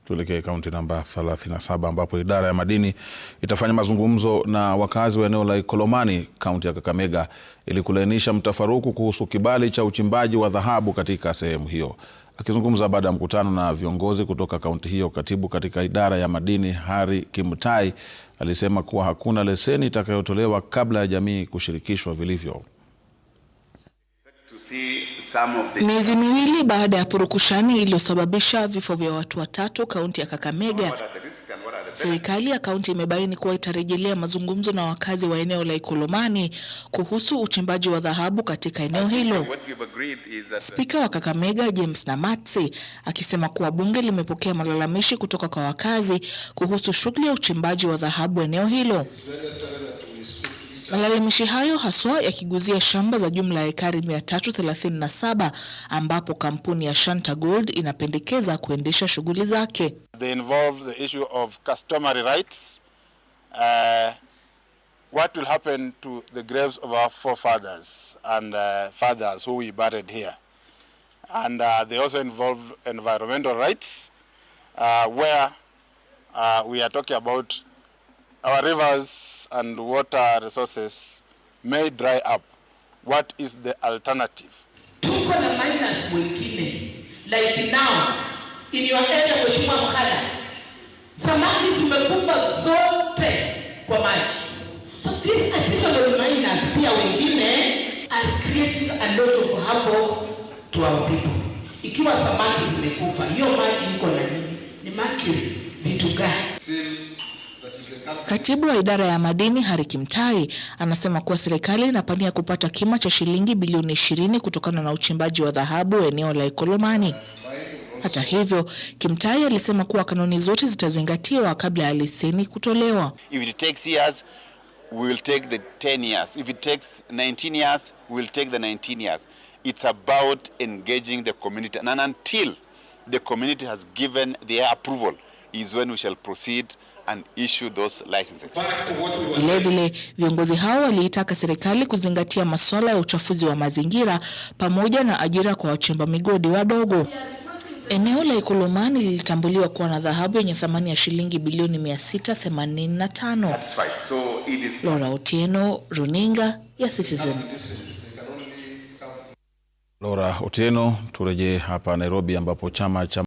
Tuelekee kaunti namba 37 ambapo idara ya madini itafanya mazungumzo na wakazi wa eneo la Ikolomani, kaunti ya Kakamega, ili kulainisha mtafaruku kuhusu kibali cha uchimbaji wa dhahabu katika sehemu hiyo. Akizungumza baada ya mkutano na viongozi kutoka kaunti hiyo, katibu katika idara ya madini Harry Kimutai alisema kuwa hakuna leseni itakayotolewa kabla ya jamii kushirikishwa vilivyo. Miezi miwili baada ya purukushani iliyosababisha vifo vya watu watatu kaunti ya Kakamega, serikali ya kaunti imebaini kuwa itarejelea mazungumzo na wakazi wa eneo la Ikolomani kuhusu uchimbaji wa dhahabu katika eneo hilo. Spika wa Kakamega James Namatsi akisema kuwa bunge limepokea malalamishi kutoka kwa wakazi kuhusu shughuli ya uchimbaji wa dhahabu eneo hilo. Malalamishi hayo haswa yakiguzia shamba za jumla ya ekari 337 ambapo kampuni ya Shanta Gold inapendekeza kuendesha shughuli zake. They involve the issue of customary rights. What will happen to the graves of our forefathers and fathers who we buried here? And they also involve environmental rights, where we are talking about our rivers and water resources may dry up. What is the alternative? Tuko na miners wengine, like now in your area Mheshimiwa Mkhala, samaki zimekufa zote kwa maji. So these artisanal miners pia wengine are creating a lot of havoc to our people. Ikiwa samaki zimekufa, hiyo maji iko na nini? Ni mercury, vitu gani? Katibu wa idara ya madini Harry Kimutai anasema kuwa serikali inapania kupata kima cha shilingi bilioni 20 kutokana na uchimbaji wa dhahabu eneo la Ikolomani. Hata hivyo, Kimutai alisema kuwa kanuni zote zitazingatiwa kabla ya leseni kutolewa. If it takes years, we will take the 10 years. If it takes 19 years, we will take the 19 years. It's about engaging the community, and until the community has given their approval is when we shall proceed and issue those licenses. Vilevile, viongozi hao waliitaka serikali kuzingatia masuala ya uchafuzi wa mazingira pamoja na ajira kwa wachimba migodi wadogo. Eneo la Ikolomani lilitambuliwa kuwa na dhahabu yenye thamani ya shilingi bilioni 685. Laura Otieno, Runinga ya Citizen. Laura Otieno, turejee hapa Nairobi ambapo chama cha